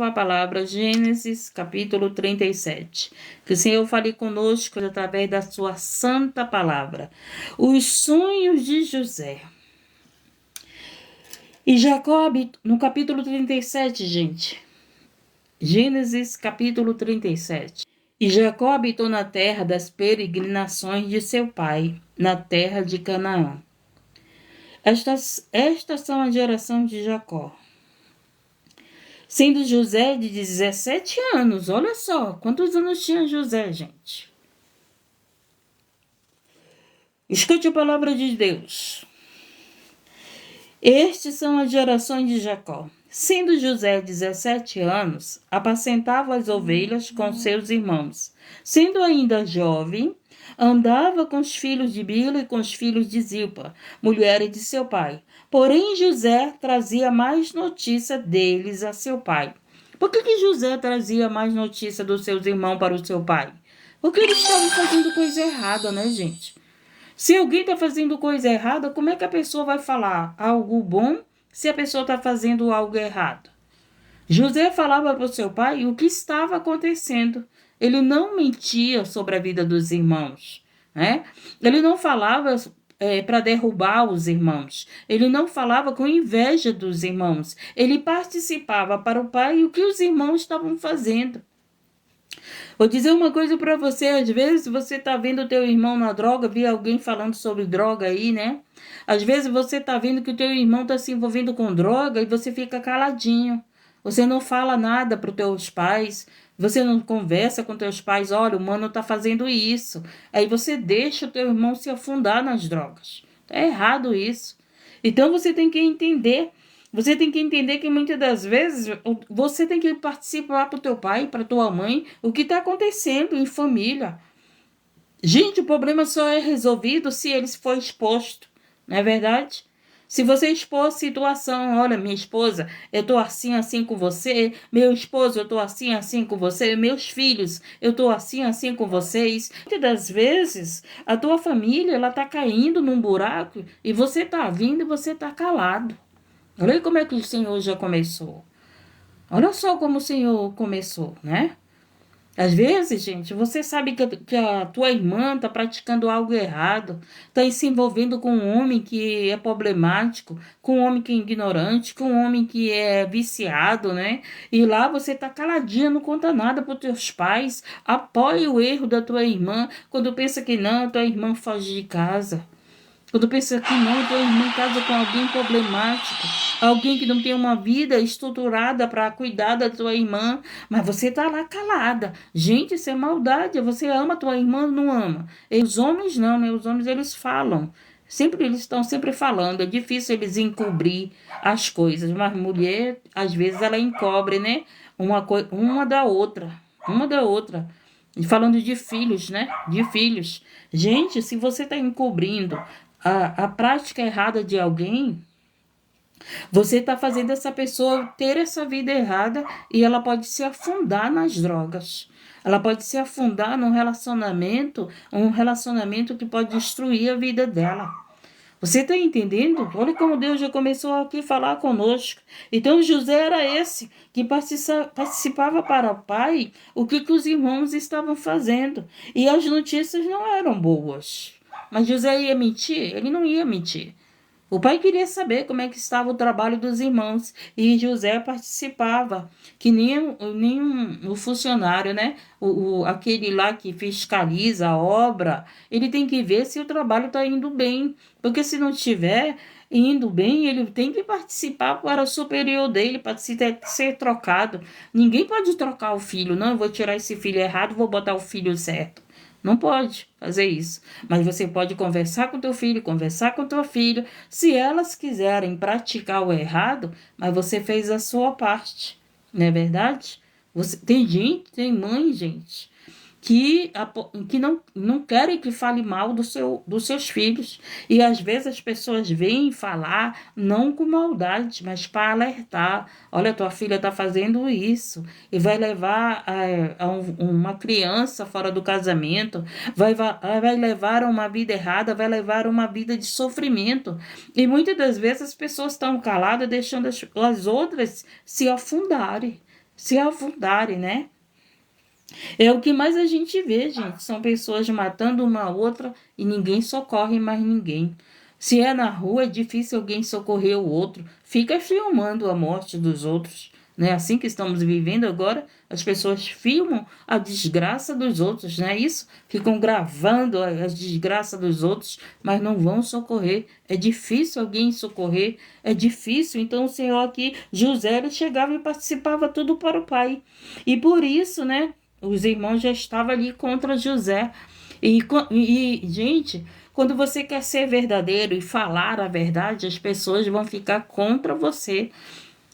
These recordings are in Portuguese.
A palavra Gênesis, capítulo 37. Que o Senhor fale conosco através da sua santa palavra. Os sonhos de José. E Jacó, no capítulo 37, gente. Gênesis, capítulo 37. E Jacó habitou na terra das peregrinações de seu pai, na terra de Canaã. Estas são a geração de Jacó. Sendo José de 17 anos, olha só, quantos anos tinha José, gente? Escute a palavra de Deus. Estes são as gerações de Jacó. Sendo José 17 anos, apacentava as ovelhas com seus irmãos. Sendo ainda jovem, andava com os filhos de Bila e com os filhos de Zilpa, mulheres de seu pai. Porém, José trazia mais notícia deles a seu pai. Por que José trazia mais notícia dos seus irmãos para o seu pai? Porque eles estavam fazendo coisa errada, né, gente? Se alguém está fazendo coisa errada, como é que a pessoa vai falar algo bom se a pessoa está fazendo algo errado? José falava para o seu pai o que estava acontecendo. Ele não mentia sobre a vida dos irmãos, né? Ele não falava para derrubar os irmãos. Ele não falava com inveja dos irmãos. Ele participava para o pai o que os irmãos estavam fazendo. Vou dizer uma coisa para você, às vezes você tá vendo o teu irmão na droga, vi alguém falando sobre droga aí, né? Às vezes você tá vendo que o teu irmão tá se envolvendo com droga e você fica caladinho. Você não fala nada para os teus pais, você não conversa com teus pais, olha, o mano tá fazendo isso. Aí você deixa o teu irmão se afundar nas drogas. Tá errado isso. Então você tem que entender. Você tem que entender que muitas das vezes você tem que participar para o teu pai, para tua mãe, o que está acontecendo em família. Gente, o problema só é resolvido se ele for exposto, não é verdade? Se você expor a situação, olha, minha esposa, eu estou assim com você, meu esposo, eu estou assim com você, meus filhos, eu estou assim com vocês. Muitas das vezes, a tua família, ela está caindo num buraco e você está vindo e você está calado. Olha aí como é que o Senhor já começou. Olha só como o Senhor começou, né? Às vezes, gente, você sabe que a tua irmã está praticando algo errado, está se envolvendo com um homem que é problemático, com um homem que é ignorante, com um homem que é viciado, né? E lá você está caladinha, não conta nada para os teus pais, apoia o erro da tua irmã, quando pensa que não, tua irmã foge de casa. Quando pensa que não, tua irmã casa com alguém problemático, alguém que não tem uma vida estruturada para cuidar da tua irmã, mas você tá lá calada. Gente, isso é maldade. Você ama tua irmã ou não ama? E os homens não, né? Os homens eles falam. Eles estão sempre falando. É difícil eles encobrir as coisas, mas mulher, às vezes ela encobre, né? Uma da outra. Uma da outra. E falando de filhos, né? De filhos. Gente, se você está encobrindo a prática errada de alguém, você está fazendo essa pessoa ter essa vida errada e ela pode se afundar nas drogas. Ela pode se afundar num relacionamento, um relacionamento que pode destruir a vida dela. Você está entendendo? Olha como Deus já começou aqui a falar conosco. Então José era esse que participava para o pai o que os irmãos estavam fazendo. E as notícias não eram boas. Mas José ia mentir? Ele não ia mentir. O pai queria saber como é que estava o trabalho dos irmãos e José participava, que nem o funcionário, né? Aquele lá que fiscaliza a obra, ele tem que ver se o trabalho está indo bem, porque se não estiver indo bem, ele tem que participar para o superior dele, para ser trocado. Ninguém pode trocar o filho, não, eu vou tirar esse filho errado, vou botar o filho certo. Não pode fazer isso. Mas você pode conversar com teu filho, conversar com tua filha. Se elas quiserem praticar o errado, mas você fez a sua parte. Não é verdade? Tem mãe, gente, que não querem que fale mal dos seus filhos. E às vezes as pessoas vêm falar, não com maldade, mas para alertar. Olha, tua filha está fazendo isso. E vai levar uma criança fora do casamento, vai levar a uma vida errada, vai levar a uma vida de sofrimento. E muitas das vezes as pessoas estão caladas, deixando as outras se afundarem. se afundarem, né? É o que mais a gente vê, gente. São pessoas matando uma a outra e ninguém socorre mais ninguém. Se é na rua, é difícil alguém socorrer o outro. Fica filmando a morte dos outros. Né? Assim que estamos vivendo agora, as pessoas filmam a desgraça dos outros, não é isso? Ficam gravando as desgraças dos outros, mas não vão socorrer. É difícil alguém socorrer, é difícil. Então o Senhor aqui, José, ele chegava e participava tudo para o pai. E por isso, né? Os irmãos já estavam ali contra José. Gente, quando você quer ser verdadeiro e falar a verdade, as pessoas vão ficar contra você.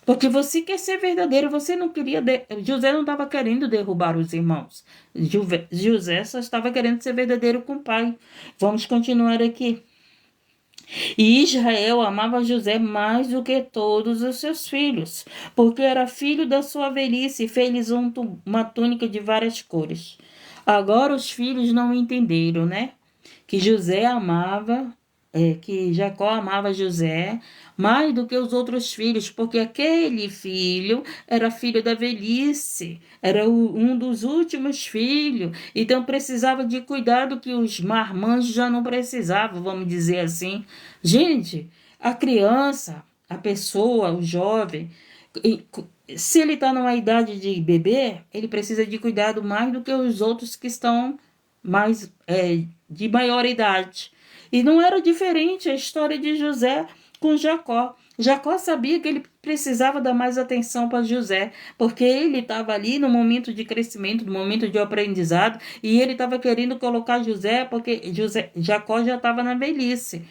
Porque você quer ser verdadeiro, você não queria. José não estava querendo derrubar os irmãos. José só estava querendo ser verdadeiro com o pai. Vamos continuar aqui. E Israel amava José mais do que todos os seus filhos, porque era filho da sua velhice e fez-lhes uma túnica de várias cores. Agora os filhos não entenderam, né? Que José amava, que Jacó amava José mais do que os outros filhos, porque aquele filho era filho da velhice, era um dos últimos filhos, então precisava de cuidado que os marmanjos já não precisavam, vamos dizer assim. Gente, a criança, a pessoa, o jovem, se ele está numa idade de bebê, ele precisa de cuidado mais do que os outros que estão mais de maior idade. E não era diferente a história de José com Jacó. Jacó sabia que ele precisava dar mais atenção para José, porque ele estava ali no momento de crescimento, no momento de aprendizado, e ele estava querendo colocar José, porque Jacó já estava na velhice.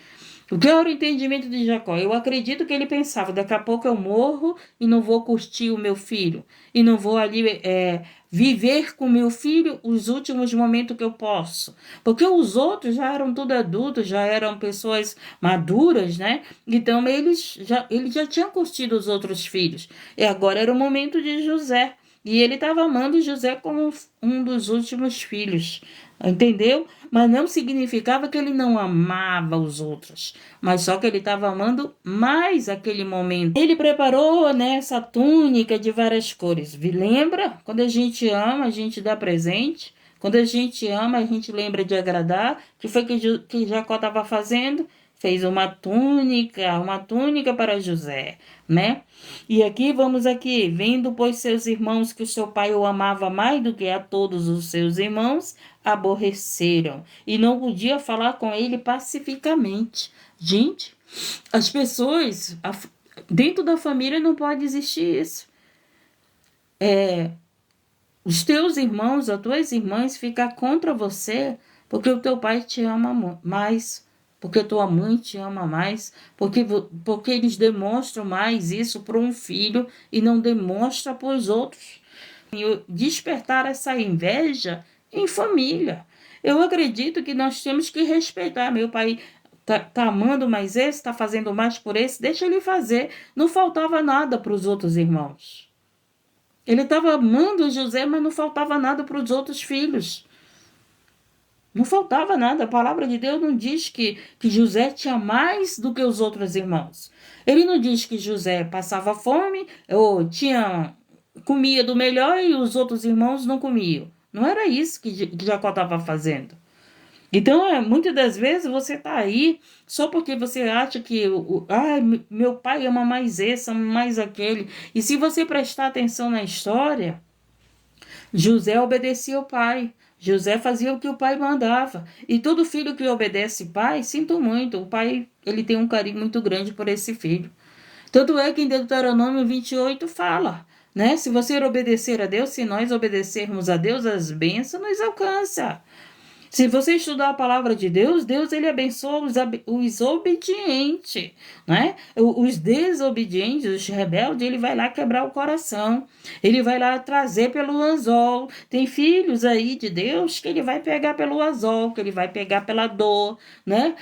O que era o entendimento de Jacó? Eu acredito que ele pensava, daqui a pouco eu morro e não vou curtir o meu filho, e não vou ali viver com meu filho os últimos momentos que eu posso. Porque os outros já eram tudo adultos, já eram pessoas maduras, né? Então ele já tinha curtido os outros filhos. E agora era o momento de José. E ele estava amando José como um dos últimos filhos. Entendeu? Mas não significava que ele não amava os outros, mas só que ele estava amando mais aquele momento. Ele preparou, né, essa túnica de várias cores. Lembra? Quando a gente ama, a gente dá presente. Quando a gente ama, a gente lembra de agradar. O que foi que Jacó estava fazendo? Fez uma túnica para José, né? E aqui, vamos aqui, vendo, pois, seus irmãos que o seu pai o amava mais do que a todos os seus irmãos, aborreceram e não podia falar com ele pacificamente. Gente, as pessoas, dentro da família não pode existir isso. Os teus irmãos, as tuas irmãs ficar contra você porque o teu pai te ama mais, porque tua mãe te ama mais, porque eles demonstram mais isso para um filho e não demonstra para os outros. E despertar essa inveja em família. Eu acredito que nós temos que respeitar. Meu pai tá amando mais esse, tá fazendo mais por esse, deixa ele fazer. Não faltava nada para os outros irmãos. Ele estava amando José, mas não faltava nada para os outros filhos. Não faltava nada. A palavra de Deus não diz que José tinha mais do que os outros irmãos. Ele não diz que José passava fome ou comia do melhor e os outros irmãos não comiam. Não era isso que Jacó estava fazendo. Então, muitas das vezes você está aí só porque você acha que meu pai ama mais esse, ama mais aquele. E se você prestar atenção na história, José obedecia ao pai. José fazia o que o pai mandava. E todo filho que obedece pai, sinto muito, o pai ele tem um carinho muito grande por esse filho. Tanto é que em Deuteronômio 28 fala, né? Se você obedecer a Deus, se nós obedecermos a Deus, as bênçãos nos alcançam. Se você estudar a palavra de Deus, Deus ele abençoa os obedientes, né? Os desobedientes, os rebeldes, ele vai lá quebrar o coração. Ele vai lá trazer pelo anzol. Tem filhos aí de Deus que ele vai pegar pelo anzol, que ele vai pegar pela dor, né?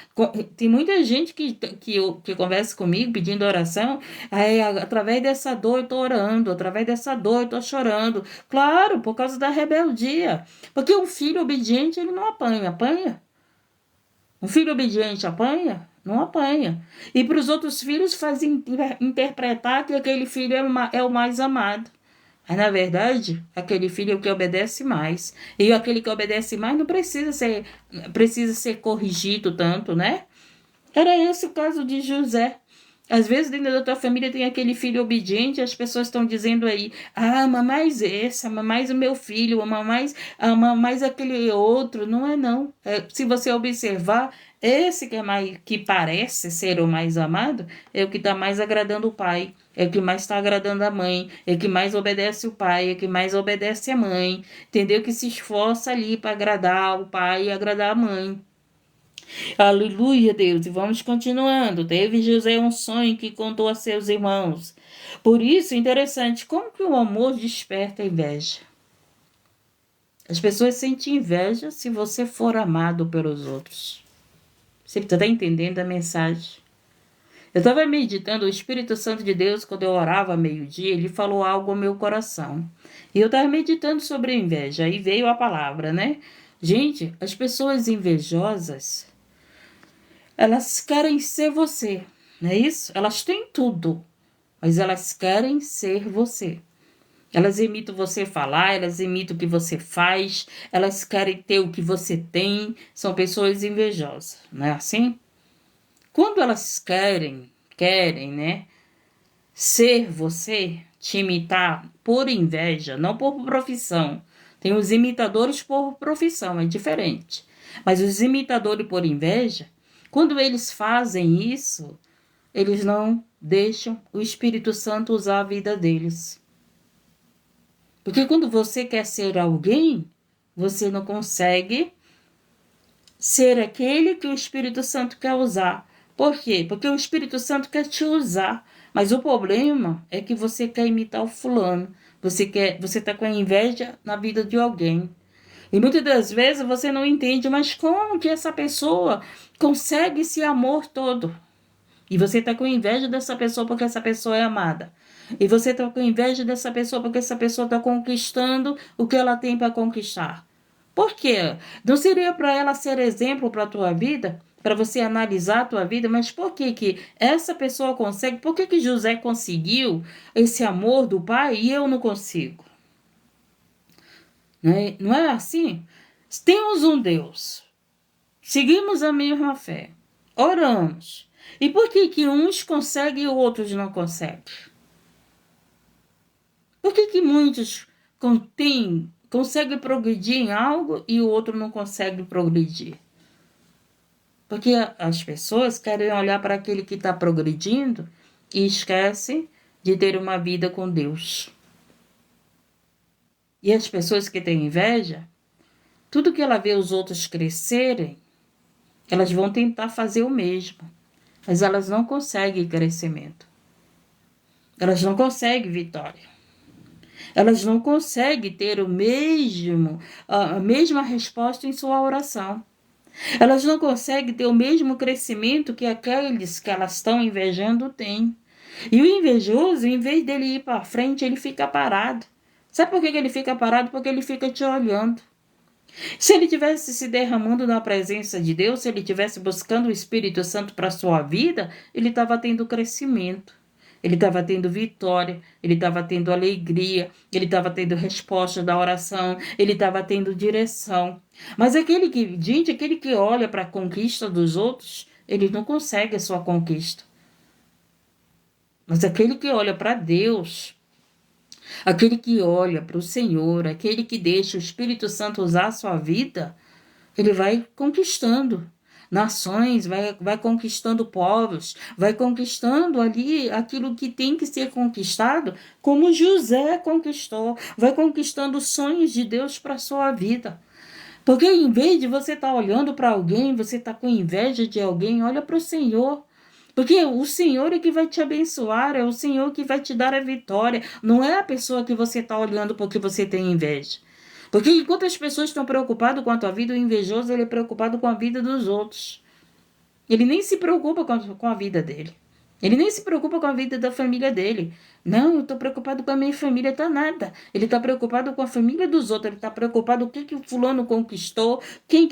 Tem muita gente que conversa comigo pedindo oração, através dessa dor eu estou orando, através dessa dor eu estou chorando. Claro, por causa da rebeldia. Porque um filho obediente, ele não apanha. Um filho obediente apanha? Não apanha. E para os outros filhos faz interpretar que aquele filho é o mais amado. Mas, na verdade, aquele filho é o que obedece mais. E aquele que obedece mais não precisa ser corrigido tanto, né? Era esse o caso de José. Às vezes, dentro da tua família tem aquele filho obediente, as pessoas estão dizendo aí, ama mais esse, ama mais o meu filho, ama mais aquele outro. Não é não. Se você observar, esse que é mais, que parece ser o mais amado, é o que está mais agradando o pai, é o que mais está agradando a mãe, é o que mais obedece o pai, é o que mais obedece a mãe, entendeu? Que se esforça ali para agradar o pai e agradar a mãe. Aleluia, Deus. E vamos continuando. Teve José um sonho que contou a seus irmãos. Por isso, interessante, como que o amor desperta a inveja? As pessoas sentem inveja se você for amado pelos outros. Você está entendendo a mensagem? Eu estava meditando, o Espírito Santo de Deus, quando eu orava meio-dia, ele falou algo ao meu coração. E eu estava meditando sobre a inveja, aí veio a palavra, né? Gente, as pessoas invejosas, elas querem ser você, não é isso? Elas têm tudo, mas elas querem ser você. Elas imitam você falar, elas imitam o que você faz, elas querem ter o que você tem. São pessoas invejosas, não é assim? Quando elas querem, né, ser você, te imitar por inveja, não por profissão. Tem os imitadores por profissão, é diferente. Mas os imitadores por inveja, quando eles fazem isso, eles não deixam o Espírito Santo usar a vida deles. Porque quando você quer ser alguém, você não consegue ser aquele que o Espírito Santo quer usar. Por quê? Porque o Espírito Santo quer te usar. Mas o problema é que você quer imitar o fulano. Você está com inveja na vida de alguém. E muitas das vezes você não entende, mas como que essa pessoa consegue esse amor todo? E você está com inveja dessa pessoa porque essa pessoa é amada. E você está com inveja dessa pessoa porque essa pessoa está conquistando o que ela tem para conquistar. Por quê? Não seria para ela ser exemplo para a tua vida? Para você analisar a tua vida? Mas por que que essa pessoa consegue? Por que que José conseguiu esse amor do pai e eu não consigo? Não é assim? Temos um Deus. Seguimos a mesma fé. Oramos. E por que que uns conseguem e outros não conseguem? Por que que muitos conseguem progredir em algo e o outro não consegue progredir? Porque as pessoas querem olhar para aquele que está progredindo e esquecem de ter uma vida com Deus. E as pessoas que têm inveja, tudo que ela vê os outros crescerem, elas vão tentar fazer o mesmo. Mas elas não conseguem crescimento. Elas não conseguem vitória. Elas não conseguem ter a mesma resposta em sua oração. Elas não conseguem ter o mesmo crescimento que aqueles que elas estão invejando têm. E o invejoso, em vez dele ir para frente, ele fica parado. Sabe por que ele fica parado? Porque ele fica te olhando. Se ele tivesse se derramando na presença de Deus, se ele tivesse buscando o Espírito Santo para a sua vida, ele estava tendo crescimento. Ele estava tendo vitória, ele estava tendo alegria, ele estava tendo resposta da oração, ele estava tendo direção. Mas aquele que olha para a conquista dos outros, ele não consegue a sua conquista. Mas aquele que olha para Deus, aquele que olha para o Senhor, aquele que deixa o Espírito Santo usar a sua vida, ele vai conquistando nações, vai conquistando povos, vai conquistando ali aquilo que tem que ser conquistado, como José conquistou, vai conquistando os sonhos de Deus para a sua vida. Porque em vez de você estar olhando para alguém, você está com inveja de alguém, olha para o Senhor. Porque o Senhor é que vai te abençoar, é o Senhor que vai te dar a vitória. Não é a pessoa que você está olhando porque você tem inveja. Porque enquanto as pessoas estão preocupadas com a tua vida, o invejoso ele é preocupado com a vida dos outros. Ele nem se preocupa com a vida dele. Ele nem se preocupa com a vida da família dele. Não, eu estou preocupado com a minha família, tá nada. Ele está preocupado com a família dos outros, ele está preocupado com o que o fulano conquistou, que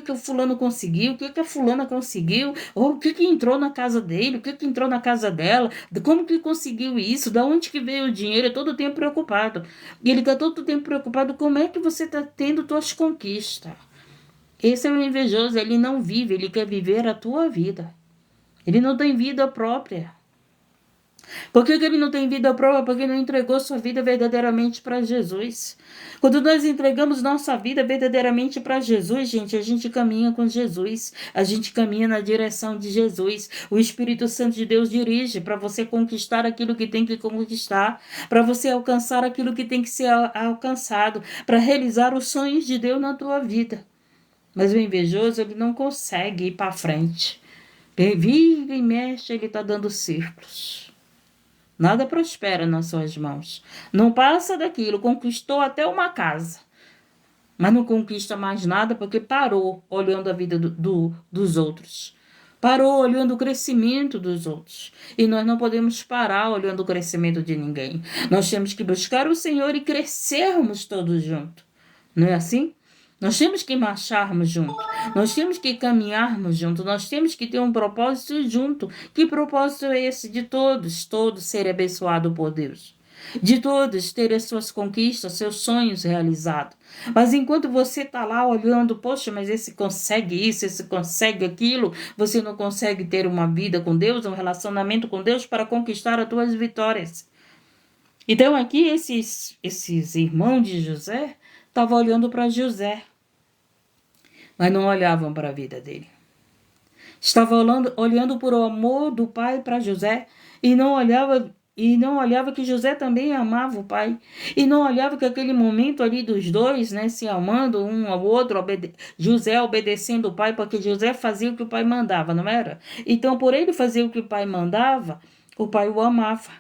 o fulano conseguiu, o que a fulana conseguiu, ou o que entrou na casa dele, o que entrou na casa dela, como que conseguiu isso, da onde que veio o dinheiro, é todo o tempo preocupado. E ele está todo o tempo preocupado como é que você está tendo suas conquistas. Esse é o invejoso, ele não vive, ele quer viver a tua vida. Ele não tem vida própria. Por que ele não tem vida própria? Porque não entregou sua vida verdadeiramente para Jesus. Quando nós entregamos nossa vida verdadeiramente para Jesus, gente, a gente caminha com Jesus. A gente caminha na direção de Jesus. O Espírito Santo de Deus dirige para você conquistar aquilo que tem que conquistar, para você alcançar aquilo que tem que ser alcançado, para realizar os sonhos de Deus na tua vida. Mas o invejoso, ele não consegue ir para frente. Ele vive e mexe, ele está dando círculos. Nada prospera nas suas mãos. Não passa daquilo, conquistou até uma casa. Mas não conquista mais nada porque parou olhando a vida dos outros. Parou olhando o crescimento dos outros. E nós não podemos parar olhando o crescimento de ninguém. Nós temos que buscar o Senhor e crescermos todos juntos. Não é assim? Nós temos que marcharmos juntos, nós temos que caminharmos juntos, nós temos que ter um propósito junto. Que propósito é esse? De todos serem abençoados por Deus. De todos terem as suas conquistas, seus sonhos realizados. Mas enquanto você está lá olhando, poxa, mas esse consegue isso, esse consegue aquilo, você não consegue ter uma vida com Deus, um relacionamento com Deus para conquistar as tuas vitórias. Então aqui esses irmãos de José estavam olhando para José, mas não olhavam para a vida dele. Estavam olhando por o amor do pai para José e não olhava que José também amava o pai. E não olhava que aquele momento ali dos dois, né, se amando um ao outro, José obedecendo o pai, porque José fazia o que o pai mandava, não era? Então, por ele fazer o que o pai mandava, o pai o amava,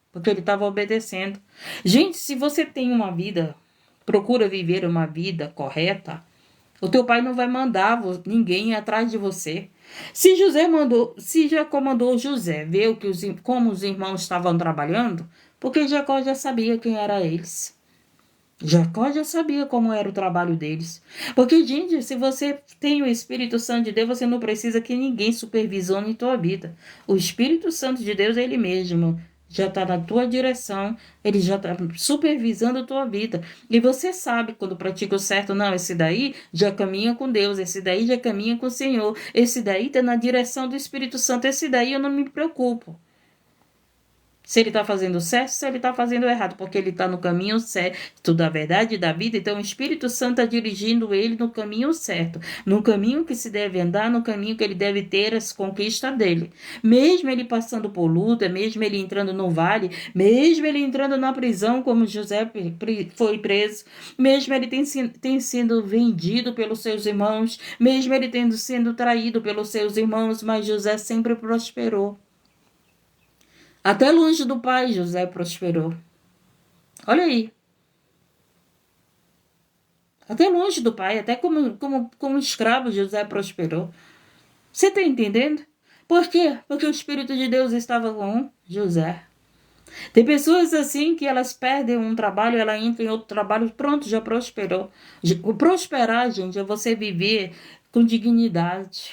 porque ele estava obedecendo. Gente, se você tem uma vida, procura viver uma vida correta, o teu pai não vai mandar ninguém atrás de você. Se Jacó mandou José ver como os irmãos estavam trabalhando, porque Jacó já sabia quem eram eles. Jacó já sabia como era o trabalho deles. Porque, gente, se você tem o Espírito Santo de Deus, você não precisa que ninguém supervisione tua vida. O Espírito Santo de Deus é ele mesmo. Já está na tua direção, ele já está supervisando a tua vida. E você sabe quando pratica o certo, não, esse daí já caminha com Deus, esse daí já caminha com o Senhor, esse daí está na direção do Espírito Santo, esse daí eu não me preocupo. Se ele está fazendo certo, se ele está fazendo errado, porque ele está no caminho certo da verdade e da vida, então o Espírito Santo está dirigindo ele no caminho certo, no caminho que se deve andar, no caminho que ele deve ter as conquistas dele. Mesmo ele passando por luta, mesmo ele entrando no vale, mesmo ele entrando na prisão, como José foi preso, mesmo ele tem sido vendido pelos seus irmãos, mesmo ele tendo sido traído pelos seus irmãos, mas José sempre prosperou. Até longe do pai, José prosperou. Olha aí. Até longe do pai, até como escravo, José prosperou. Você está entendendo? Por quê? Porque o Espírito de Deus estava com José. Tem pessoas assim que elas perdem um trabalho, ela entra em outro trabalho, pronto, já prosperou. O prosperar, gente, é você viver com dignidade.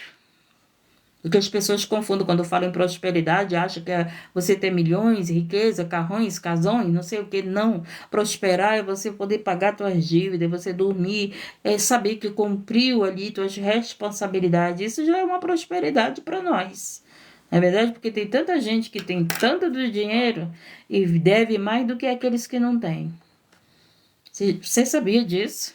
O que as pessoas confundem quando falam em prosperidade, acham que é você ter milhões, riqueza, carrões, casões, não sei o que. Não. Prosperar é você poder pagar suas dívidas, você dormir, é saber que cumpriu ali suas responsabilidades. Isso já é uma prosperidade para nós. Não é verdade? Porque tem tanta gente que tem tanto do dinheiro e deve mais do que aqueles que não têm. Você sabia disso?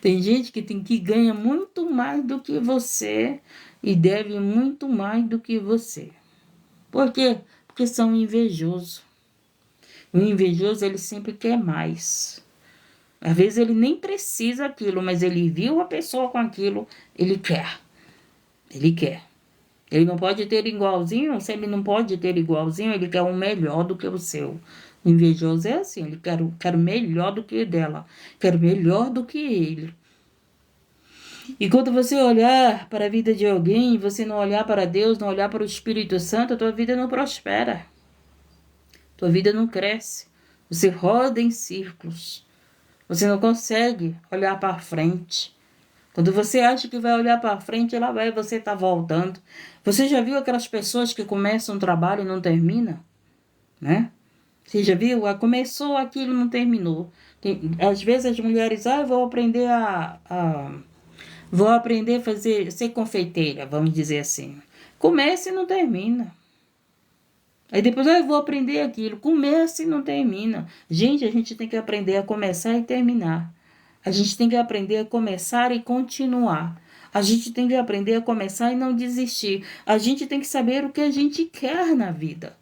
Tem gente que ganha muito mais do que você e deve muito mais do que você. Por quê? Porque são invejosos. O invejoso, ele sempre quer mais. Às vezes ele nem precisa aquilo, mas ele viu a pessoa com aquilo, ele quer. Ele quer. Ele não pode ter igualzinho, se ele não pode ter igualzinho, ele quer um melhor do que o seu. O invejoso é assim, ele quer melhor do que dela, quer melhor do que ele. E quando você olhar para a vida de alguém, você não olhar para Deus, não olhar para o Espírito Santo, a tua vida não prospera. Tua vida não cresce. Você roda em círculos. Você não consegue olhar para frente. Quando você acha que vai olhar para frente, lá vai você tá voltando. Você já viu aquelas pessoas que começam um trabalho e não terminam? Né? Você já viu? Começou aquilo e não terminou. Às vezes as mulheres, eu vou aprender vou aprender a ser confeiteira, vamos dizer assim. Começa e não termina. Aí depois, eu vou aprender aquilo. Começa e não termina. Gente, a gente tem que aprender a começar e terminar. A gente tem que aprender a começar e continuar. A gente tem que aprender a começar e não desistir. A gente tem que saber o que a gente quer na vida.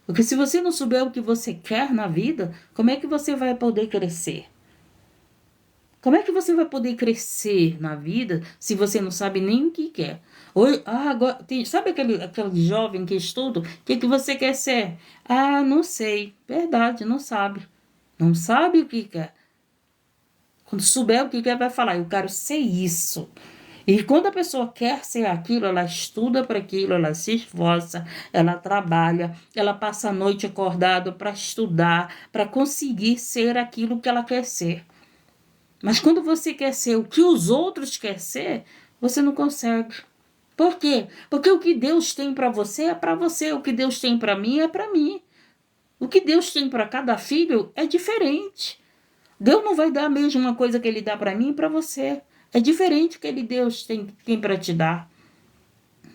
Porque se você não souber o que você quer na vida, como é que você vai poder crescer? Como é que você vai poder crescer na vida se você não sabe nem o que quer? Agora, sabe aquele jovem que estuda? O que você quer ser? Não sei. Verdade, não sabe. Não sabe o que quer. Quando souber o que quer, vai falar, eu quero ser isso. E quando a pessoa quer ser aquilo, ela estuda para aquilo, ela se esforça, ela trabalha, ela passa a noite acordada para estudar, para conseguir ser aquilo que ela quer ser. Mas quando você quer ser o que os outros querem ser, você não consegue. Por quê? Porque o que Deus tem para você é para você, o que Deus tem para mim é para mim. O que Deus tem para cada filho é diferente. Deus não vai dar a mesma coisa que Ele dá para mim e para você. É diferente o que Deus tem para te dar.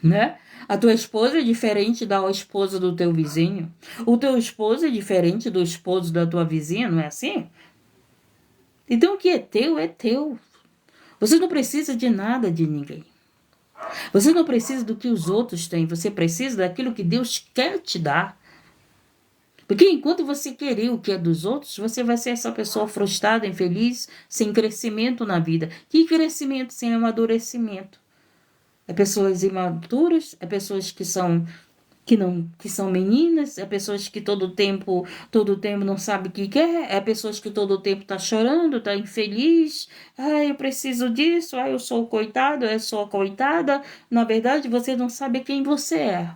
Né? A tua esposa é diferente da esposa do teu vizinho. O teu esposo é diferente do esposo da tua vizinha, não é assim? Então o que é teu é teu. Você não precisa de nada de ninguém. Você não precisa do que os outros têm. Você precisa daquilo que Deus quer te dar. Porque enquanto você querer o que é dos outros, você vai ser essa pessoa frustrada, infeliz, sem crescimento na vida. Que crescimento sem amadurecimento? É pessoas imaturas, é pessoas que são meninas, é pessoas que todo tempo não sabe o que quer, é pessoas que todo tempo tá chorando, tá infeliz. Eu preciso disso, eu sou coitado, eu sou coitada. Na verdade, você não sabe quem você é.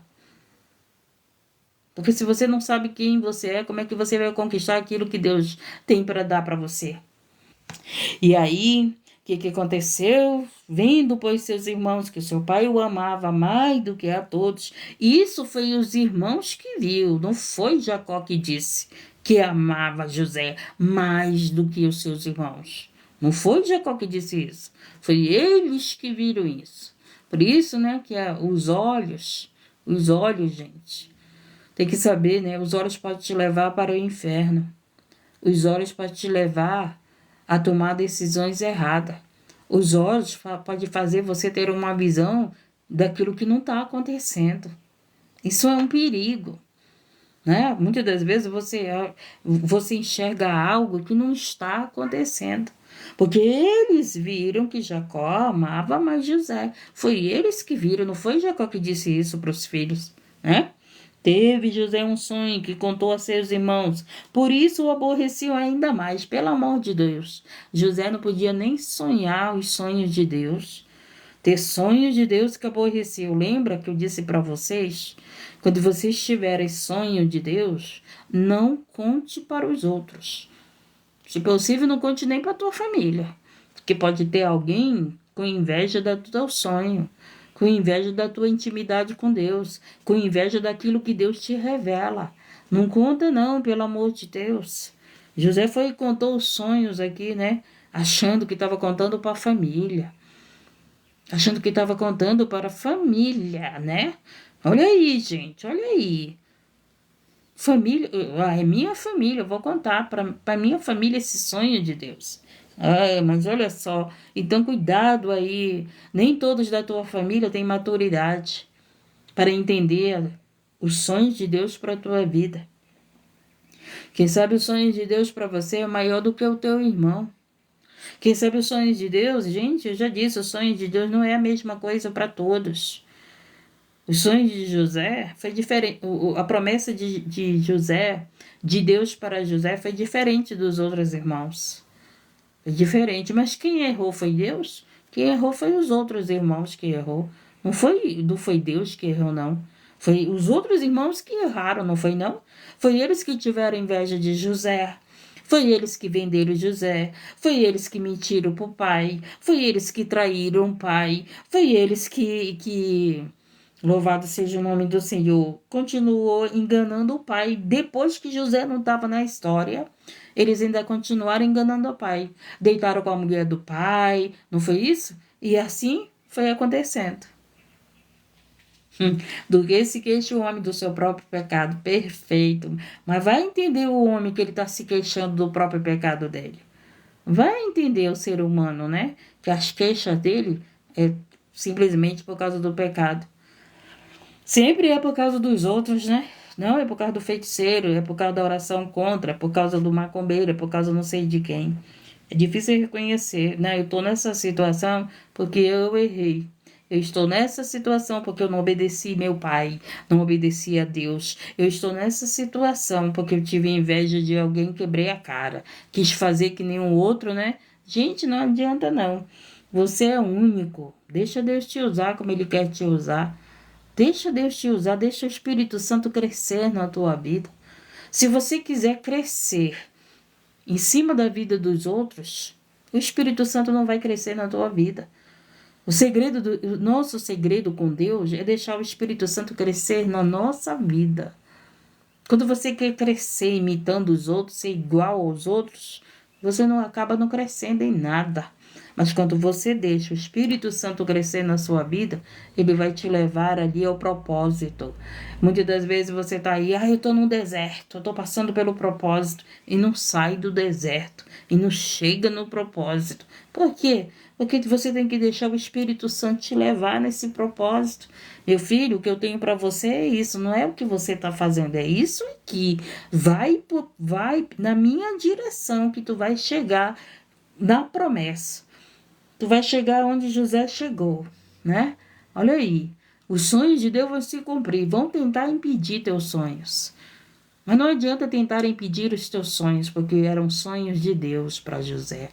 Porque se você não sabe quem você é, como é que você vai conquistar aquilo que Deus tem para dar para você? E aí, o que aconteceu? Vendo, pois, seus irmãos, que seu pai o amava mais do que a todos. Isso foi os irmãos que viu, não foi Jacó que disse que amava José mais do que os seus irmãos. Não foi Jacó que disse isso. Foi eles que viram isso. Por isso, né, que os olhos, gente, tem que saber, né, os olhos podem te levar para o inferno. Os olhos podem te levar a tomar decisões erradas. Os olhos podem fazer você ter uma visão daquilo que não está acontecendo. Isso é um perigo. Né? Muitas das vezes você enxerga algo que não está acontecendo. Porque eles viram que Jacó amava mais José. Foi eles que viram, não foi Jacó que disse isso para os filhos. Né? Teve José um sonho que contou a seus irmãos, por isso o aborreciam ainda mais, pelo amor de Deus. José não podia nem sonhar os sonhos de Deus. Ter sonhos de Deus que aborreciam. Lembra que eu disse para vocês? Quando vocês tiverem sonho de Deus, não conte para os outros. Se possível, não conte nem para a tua família. Porque pode ter alguém com inveja do teu sonho, com inveja da tua intimidade com Deus, com inveja daquilo que Deus te revela. Não conta não, pelo amor de Deus. José foi e contou os sonhos aqui, né? Achando que estava contando para a família. Achando que estava contando para a família, né? Olha aí, gente, olha aí. Família, é minha família, eu vou contar para minha família esse sonho de Deus. Mas olha só, então cuidado aí, nem todos da tua família têm maturidade para entender os sonhos de Deus para a tua vida. Quem sabe o sonho de Deus para você é maior do que o teu irmão. Quem sabe os sonhos de Deus, gente, eu já disse, o sonho de Deus não é a mesma coisa para todos. O sonho de José foi diferente. A promessa de José, de Deus para José, foi diferente dos outros irmãos. Foi diferente. Mas quem errou foi Deus? Quem errou foi os outros irmãos que errou. Não foi Deus que errou, não. Foi os outros irmãos que erraram, não foi não? Foi eles que tiveram inveja de José. Foi eles que venderam José. Foi eles que mentiram para o pai. Foi eles que traíram o pai. Foi eles que louvado seja o nome do Senhor, continuou enganando o pai. Depois que José não estava na história, eles ainda continuaram enganando o pai. Deitaram com a mulher do pai, não foi isso? E assim foi acontecendo. Do que se queixa o homem do seu próprio pecado, perfeito. Mas vai entender o homem que ele está se queixando do próprio pecado dele. Vai entender o ser humano, né? Que as queixas dele é simplesmente por causa do pecado. Sempre é por causa dos outros, né? Não é por causa do feiticeiro, é por causa da oração contra, é por causa do macumbeiro, é por causa não sei de quem. É difícil reconhecer, né? Eu estou nessa situação porque eu errei. Eu estou nessa situação porque eu não obedeci meu pai, não obedeci a Deus. Eu estou nessa situação porque eu tive inveja de alguém, quebrei a cara. Quis fazer que nenhum outro, né? Gente, não adianta não. Você é único. Deixa Deus te usar como Ele quer te usar. Deixa Deus te usar, deixa o Espírito Santo crescer na tua vida. Se você quiser crescer em cima da vida dos outros, o Espírito Santo não vai crescer na tua vida. O nosso segredo com Deus é deixar o Espírito Santo crescer na nossa vida. Quando você quer crescer imitando os outros, ser igual aos outros, você não acaba não crescendo em nada. Mas quando você deixa o Espírito Santo crescer na sua vida, ele vai te levar ali ao propósito. Muitas das vezes você está aí, eu estou num deserto, eu estou passando pelo propósito, e não sai do deserto, e não chega no propósito. Por quê? Porque você tem que deixar o Espírito Santo te levar nesse propósito. Meu filho, o que eu tenho para você é isso, não é o que você está fazendo, é isso aqui. Vai na minha direção que tu vai chegar na promessa. Tu vai chegar onde José chegou, né? Olha aí, os sonhos de Deus vão se cumprir, vão tentar impedir teus sonhos. Mas não adianta tentar impedir os teus sonhos, porque eram sonhos de Deus para José.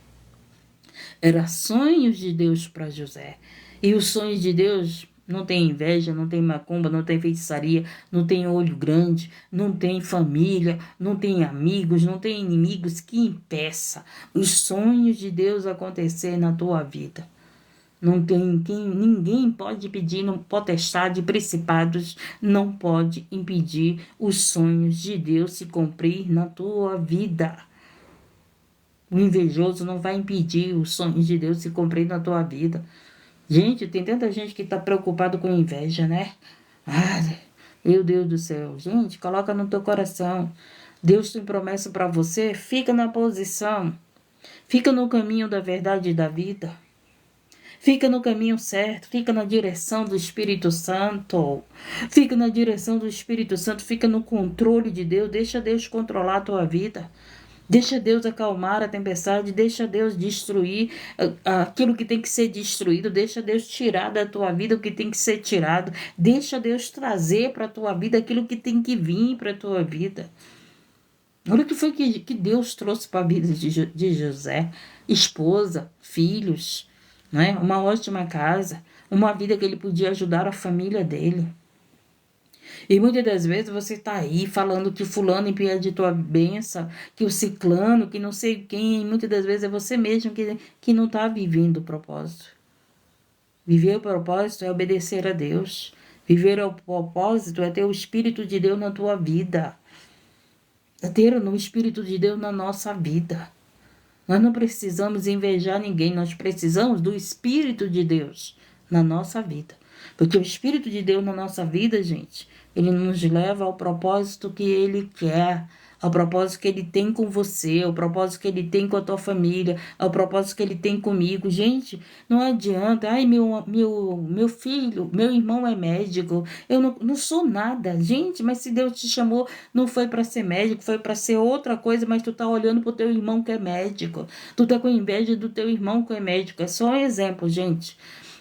Eram sonhos de Deus para José. E os sonhos de Deus não tem inveja, não tem macumba, não tem feitiçaria, não tem olho grande, não tem família, não tem amigos, não tem inimigos que impeça os sonhos de Deus acontecer na tua vida. Não tem ninguém pode pedir, não potestade, principados, não pode impedir os sonhos de Deus se cumprir na tua vida. O invejoso não vai impedir os sonhos de Deus se cumprir na tua vida. Gente, tem tanta gente que está preocupado com inveja, né? Ah, meu Deus do céu. Gente, coloca no teu coração. Deus tem promessa para você, fica na posição. Fica no caminho da verdade e da vida. Fica no caminho certo, fica na direção do Espírito Santo. Fica na direção do Espírito Santo, fica no controle de Deus. Deixa Deus controlar a tua vida. Deixa Deus acalmar a tempestade, deixa Deus destruir aquilo que tem que ser destruído, deixa Deus tirar da tua vida o que tem que ser tirado, deixa Deus trazer para a tua vida aquilo que tem que vir para a tua vida. Olha o que foi que Deus trouxe para a vida de José: esposa, filhos, né? Uma ótima casa, uma vida que ele podia ajudar a família dele. E muitas das vezes você está aí falando que fulano impede tua bênção, que o ciclano, que não sei quem, e muitas das vezes é você mesmo que não está vivendo o propósito. Viver o propósito é obedecer a Deus. Viver o propósito é ter o Espírito de Deus na tua vida. É ter o Espírito de Deus na nossa vida. Nós não precisamos invejar ninguém, nós precisamos do Espírito de Deus na nossa vida. Porque o Espírito de Deus na nossa vida, gente, ele nos leva ao propósito que ele quer, ao propósito que ele tem com você, ao propósito que ele tem com a tua família, ao propósito que ele tem comigo. Gente, não adianta, ai, meu filho, meu irmão é médico, eu não sou nada. Gente, mas se Deus te chamou, não foi para ser médico, foi para ser outra coisa, mas tu tá olhando pro teu irmão que é médico, tu tá com inveja do teu irmão que é médico. É só um exemplo, gente.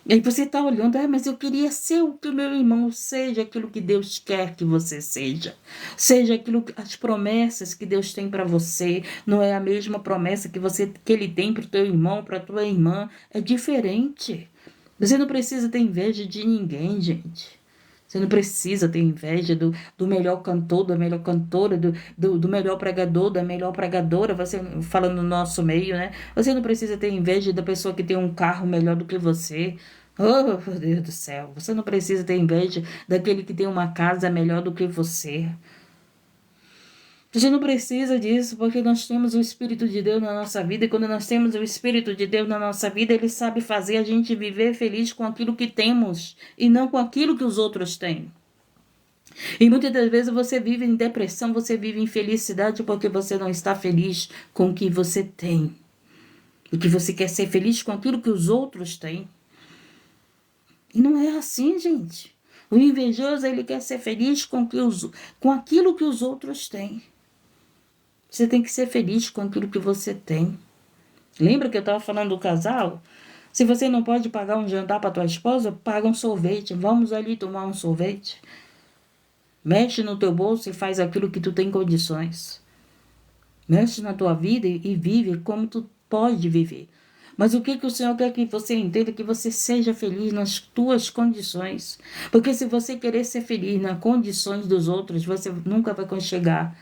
E aí você está olhando, mas eu queria ser o que o meu irmão seja, aquilo que Deus quer que você seja. Seja aquilo, as promessas que Deus tem para você. Não é a mesma promessa que Ele tem para o teu irmão, para a tua irmã. É diferente. Você não precisa ter inveja de ninguém, gente. Você não precisa ter inveja do melhor cantor, da melhor cantora, do melhor pregador, da melhor pregadora, você falando no nosso meio, né? Você não precisa ter inveja da pessoa que tem um carro melhor do que você. Oh, meu Deus do céu. Você não precisa ter inveja daquele que tem uma casa melhor do que você. A gente não precisa disso, porque nós temos o Espírito de Deus na nossa vida, e quando nós temos o Espírito de Deus na nossa vida, Ele sabe fazer a gente viver feliz com aquilo que temos, e não com aquilo que os outros têm. E muitas das vezes você vive em depressão, você vive em infelicidade, porque você não está feliz com o que você tem. Porque você quer ser feliz com aquilo que os outros têm. E não é assim, gente. O invejoso, ele quer ser feliz com aquilo que os outros têm. Você tem que ser feliz com aquilo que você tem. Lembra que eu estava falando do casal? Se você não pode pagar um jantar para tua esposa, paga um sorvete. Vamos ali tomar um sorvete. Mexe no teu bolso e faz aquilo que tu tem condições. Mexe na tua vida e vive como tu pode viver. Mas o que o Senhor quer que você entenda? Que você seja feliz nas tuas condições. Porque se você querer ser feliz nas condições dos outros, você nunca vai chegar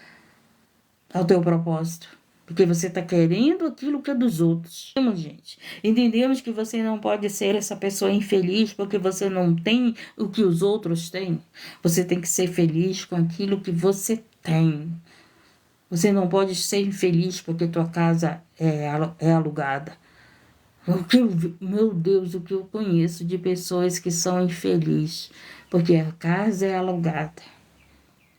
ao teu propósito. Porque você está querendo aquilo que é dos outros. Gente, entendemos que você não pode ser essa pessoa infeliz porque você não tem o que os outros têm. Você tem que ser feliz com aquilo que você tem. Você não pode ser infeliz porque tua casa é alugada. Meu Deus, o que eu conheço de pessoas que são infelizes porque a casa é alugada.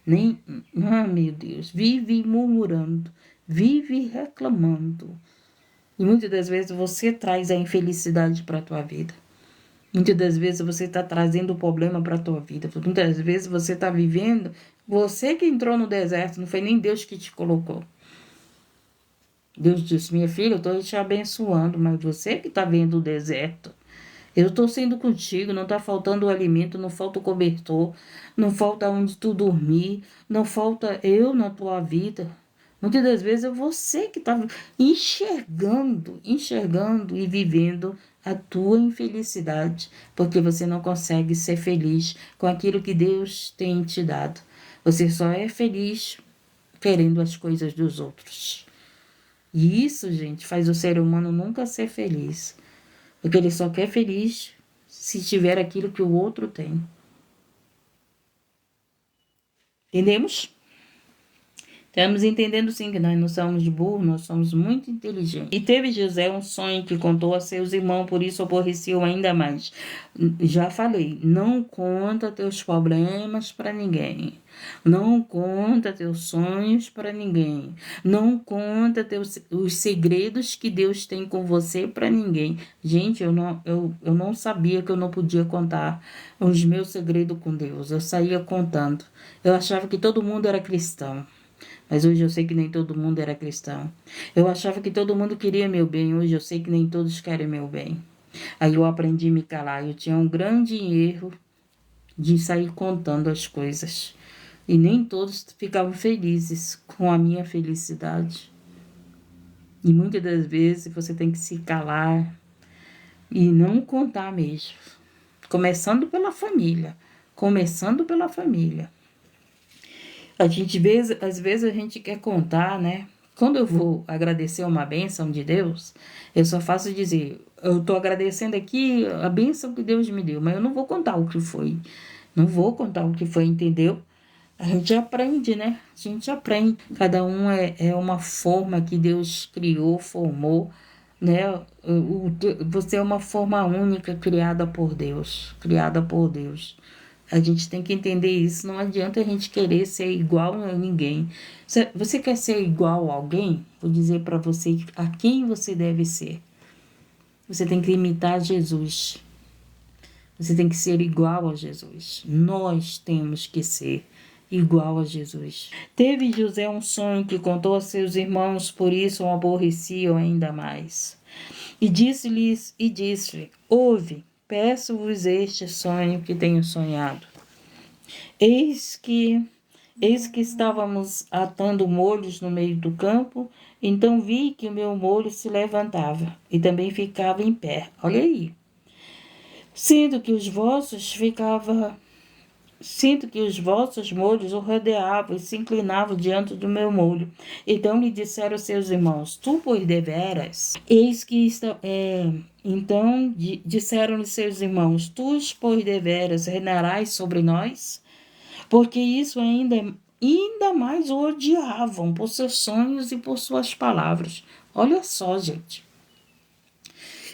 Meu Deus, vive murmurando, vive reclamando. E muitas das vezes você traz a infelicidade para a tua vida. Muitas das vezes você está trazendo o problema para a tua vida. Muitas vezes você está vivendo, você que entrou no deserto, não foi nem Deus que te colocou. Deus disse, minha filha, eu estou te abençoando, mas você que está vendo o deserto. Eu estou sendo contigo, não está faltando o alimento, não falta o cobertor, não falta onde tu dormir, não falta eu na tua vida. Muitas das vezes é você que está enxergando e vivendo a tua infelicidade, porque você não consegue ser feliz com aquilo que Deus tem te dado. Você só é feliz querendo as coisas dos outros. E isso, gente, faz o ser humano nunca ser feliz. Porque ele só quer feliz se tiver aquilo que o outro tem. Entendemos? Estamos entendendo sim que nós não somos burros, nós somos muito inteligentes. E teve José um sonho que contou a seus irmãos, por isso aborreceu ainda mais. Já falei, não conta teus problemas para ninguém. Não conta teus sonhos para ninguém. Não conta os segredos que Deus tem com você para ninguém. Gente, eu não sabia que eu não podia contar os meus segredos com Deus. Eu saía contando. Eu achava que todo mundo era cristão. Mas hoje eu sei que nem todo mundo era cristão. Eu achava que todo mundo queria meu bem. Hoje eu sei que nem todos querem meu bem. Aí eu aprendi a me calar. Eu tinha um grande erro de sair contando as coisas. E nem todos ficavam felizes com a minha felicidade. E muitas das vezes você tem que se calar e não contar mesmo. Começando pela família. Começando pela família. A gente às vezes a gente quer contar, né? Quando eu vou agradecer uma bênção de Deus, eu só faço dizer, eu estou agradecendo aqui a bênção que Deus me deu, mas eu não vou contar o que foi. Não vou contar o que foi, entendeu? A gente aprende, né? A gente aprende. Cada um é uma forma que Deus criou, formou, né? Você é uma forma única criada por Deus. Criada por Deus. A gente tem que entender isso. Não adianta a gente querer ser igual a ninguém. Você quer ser igual a alguém? Vou dizer para você a quem você deve ser. Você tem que imitar Jesus. Você tem que ser igual a Jesus. Nós temos que ser igual a Jesus. Teve José um sonho que contou a seus irmãos, por isso o aborreciam ainda mais. E disse-lhe, ouve, peço-vos este sonho que tenho sonhado. Eis que estávamos atando molhos no meio do campo, então vi que o meu molho se levantava e também ficava em pé. Olha aí. Sinto que os vossos molhos o rodeavam e se inclinavam diante do meu molho. Então lhe disseram seus irmãos: Tu, pois, deveras, eis que está. Então disseram-lhe seus irmãos: Tu, pois, deveras, reinarás sobre nós? Porque isso ainda mais o odiavam por seus sonhos e por suas palavras. Olha só, gente.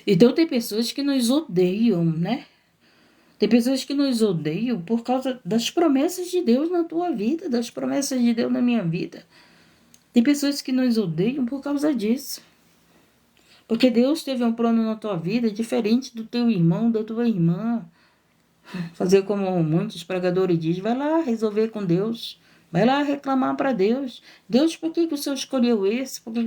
Então tem pessoas que nos odeiam, né? Tem pessoas que nos odeiam por causa das promessas de Deus na tua vida, das promessas de Deus na minha vida. Tem pessoas que nos odeiam por causa disso. Porque Deus teve um plano na tua vida diferente do teu irmão, da tua irmã. Fazer como muitos pregadores dizem, vai lá resolver com Deus. Vai lá reclamar para Deus. Deus, por que o Senhor escolheu esse? Por que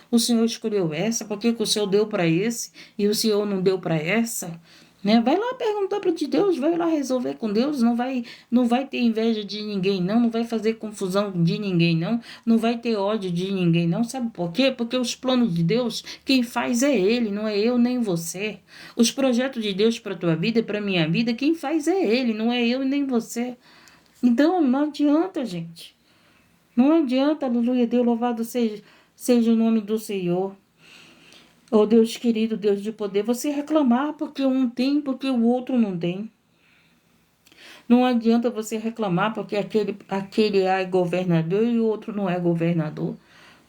o Senhor escolheu essa? Por que o Senhor deu para esse e o Senhor não deu para essa? Né? Vai lá perguntar para Deus, vai lá resolver com Deus, não vai ter inveja de ninguém, não vai fazer confusão de ninguém, não vai ter ódio de ninguém, não. Sabe por quê? Porque os planos de Deus, quem faz é Ele, não é eu nem você. Os projetos de Deus para a tua vida e para a minha vida, quem faz é Ele, não é eu nem você. Então, não adianta, gente. Não adianta, aleluia, Deus, louvado seja o nome do Senhor. Oh, Deus querido, Deus de poder, você reclamar porque um tem, porque o outro não tem. Não adianta você reclamar porque aquele é governador e o outro não é governador.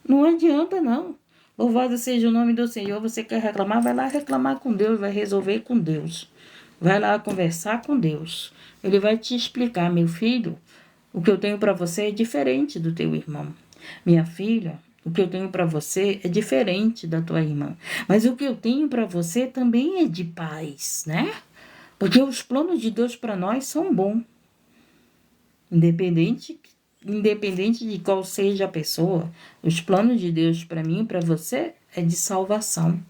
Não adianta, não. Louvado seja o nome do Senhor. Você quer reclamar? Vai lá reclamar com Deus, vai resolver com Deus. Vai lá conversar com Deus. Ele vai te explicar, meu filho, o que eu tenho para você é diferente do teu irmão. Minha filha, o que eu tenho para você é diferente da tua irmã. Mas o que eu tenho para você também é de paz, né? Porque os planos de Deus para nós são bons. Independente de qual seja a pessoa, os planos de Deus para mim e para você é de salvação.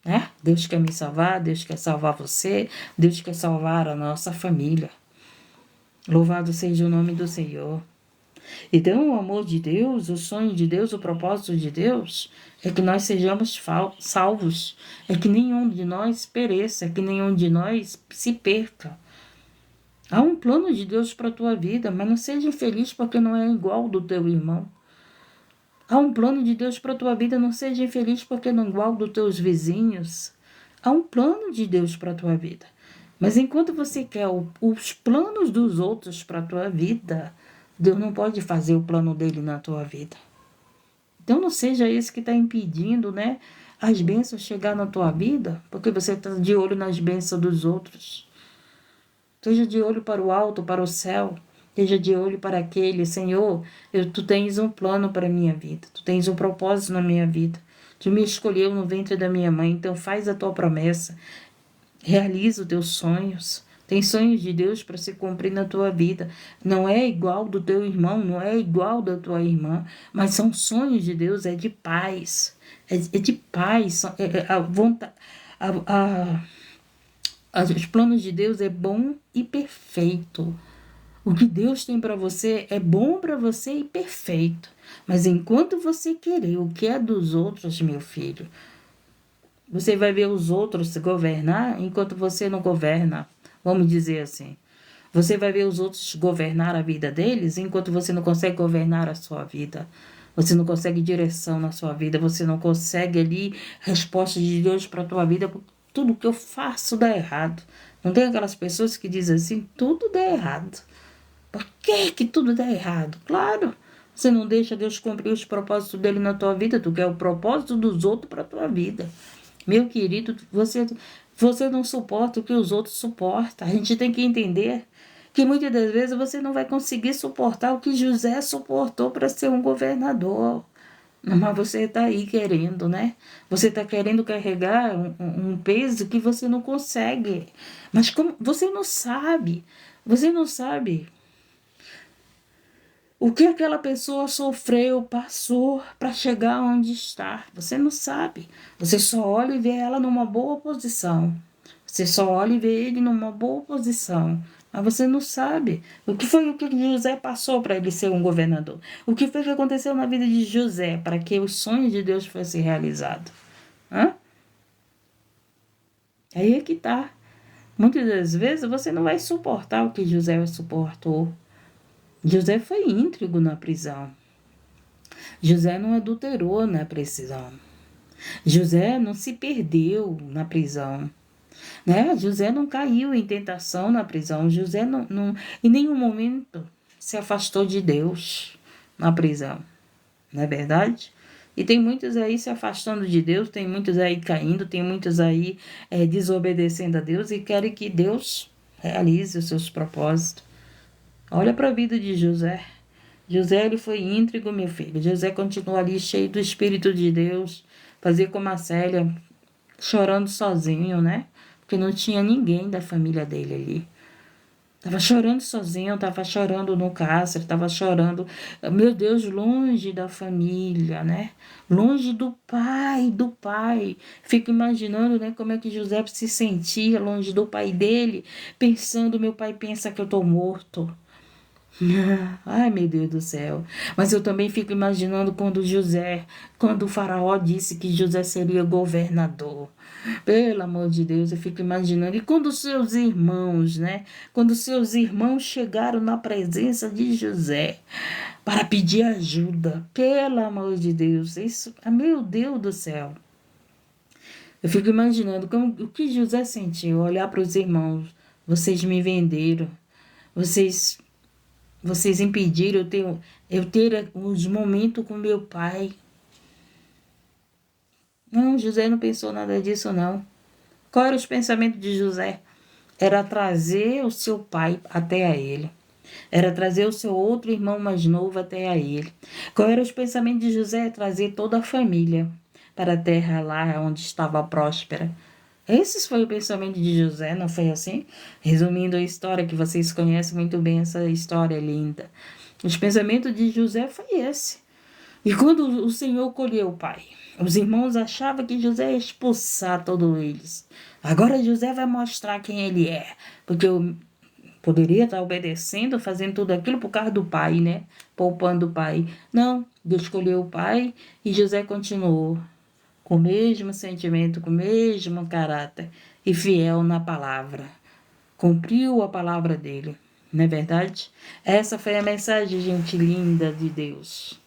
Né? Deus quer me salvar, Deus quer salvar você, Deus quer salvar a nossa família. Louvado seja o nome do Senhor. Então, o amor de Deus, o sonho de Deus, o propósito de Deus é que nós sejamos salvos, é que nenhum de nós pereça, é que nenhum de nós se perca. Há um plano de Deus para a tua vida, mas não seja infeliz porque não é igual do teu irmão. Há um plano de Deus para a tua vida, não seja infeliz porque não é igual dos teus vizinhos. Há um plano de Deus para a tua vida. Mas enquanto você quer os planos dos outros para a tua vida, Deus não pode fazer o plano dele na tua vida. Então não seja esse que está impedindo, né, as bênçãos chegar na tua vida, porque você está de olho nas bênçãos dos outros. Esteja de olho para o alto, para o céu. Esteja de olho para aquele, Senhor, tu tens um plano para a minha vida. Tu tens um propósito na minha vida. Tu me escolheu no ventre da minha mãe, então faz a tua promessa. Realiza os teus sonhos. Tem sonhos de Deus para se cumprir na tua vida. Não é igual do teu irmão, não é igual da tua irmã, mas são sonhos de Deus, é de paz. É de paz. A vontade, os planos de Deus é bom e perfeito. O que Deus tem para você é bom para você e perfeito. Mas enquanto você querer o que é dos outros, meu filho, você vai ver os outros se governar enquanto você não governa. Vamos dizer assim. Você vai ver os outros governar a vida deles enquanto você não consegue governar a sua vida. Você não consegue direção na sua vida. Você não consegue ali respostas de Deus para a tua vida. Tudo que eu faço dá errado. Não tem aquelas pessoas que dizem assim, tudo dá errado. Por que tudo dá errado? Claro, você não deixa Deus cumprir os propósitos dele na tua vida. Tu quer o propósito dos outros para a tua vida. Meu querido, você não suporta o que os outros suportam. A gente tem que entender que muitas das vezes você não vai conseguir suportar o que José suportou para ser um governador. Mas você está aí querendo, né? Você está querendo carregar um peso que você não consegue. Mas como você não sabe o que aquela pessoa sofreu, passou para chegar onde está. Você não sabe. Você só olha e vê ela numa boa posição. Você só olha e vê ele numa boa posição. Mas você não sabe o que foi o que José passou para ele ser um governador. O que foi que aconteceu na vida de José para que os sonhos de Deus fossem realizados. Hã? Aí é que tá. Muitas das vezes você não vai suportar o que José suportou. José foi íntegro na prisão. José não adulterou na prisão. José não se perdeu na prisão. Né? José não caiu em tentação na prisão. José não em nenhum momento se afastou de Deus na prisão. Não é verdade? E tem muitos aí se afastando de Deus, tem muitos aí caindo, tem muitos aí desobedecendo a Deus e querem que Deus realize os seus propósitos. Olha para a vida de José. José, ele foi íntegro, meu filho. José continua ali cheio do Espírito de Deus. Fazia como a Célia, chorando sozinho, né? Porque não tinha ninguém da família dele ali. Tava chorando sozinho, tava chorando no cárcere, tava chorando, meu Deus, longe da família, né? Longe do pai, do pai. Fico imaginando, né, como é que José se sentia longe do pai dele, pensando, meu pai pensa que eu tô morto. Ai, meu Deus do céu. Mas eu também fico imaginando quando o faraó disse que José seria governador. Pelo amor de Deus, eu fico imaginando. E quando os seus irmãos, né? Quando os seus irmãos chegaram na presença de José para pedir ajuda. Pelo amor de Deus. Isso, meu Deus do céu. Eu fico imaginando o que José sentiu, olhar para os irmãos. Vocês me venderam. Vocês Vocês impediram eu ter os momentos com meu pai. Não, José não pensou nada disso, não. Qual era os pensamentos de José? Era trazer o seu pai até a ele. Era trazer o seu outro irmão mais novo até a ele. Qual era os pensamentos de José? Trazer toda a família para a terra lá onde estava próspera. Esse foi o pensamento de José, não foi assim? Resumindo a história, que vocês conhecem muito bem essa história linda. Os pensamentos de José foi esse. E quando o Senhor colheu o pai, os irmãos achavam que José ia expulsar todos eles. Agora José vai mostrar quem ele é. Porque eu poderia estar obedecendo, fazendo tudo aquilo por causa do pai, né? Poupando o pai. Não, Deus escolheu o pai e José continuou com o mesmo sentimento, com o mesmo caráter e fiel na palavra. Cumpriu a palavra dele, não é verdade? Essa foi a mensagem, gente linda de Deus.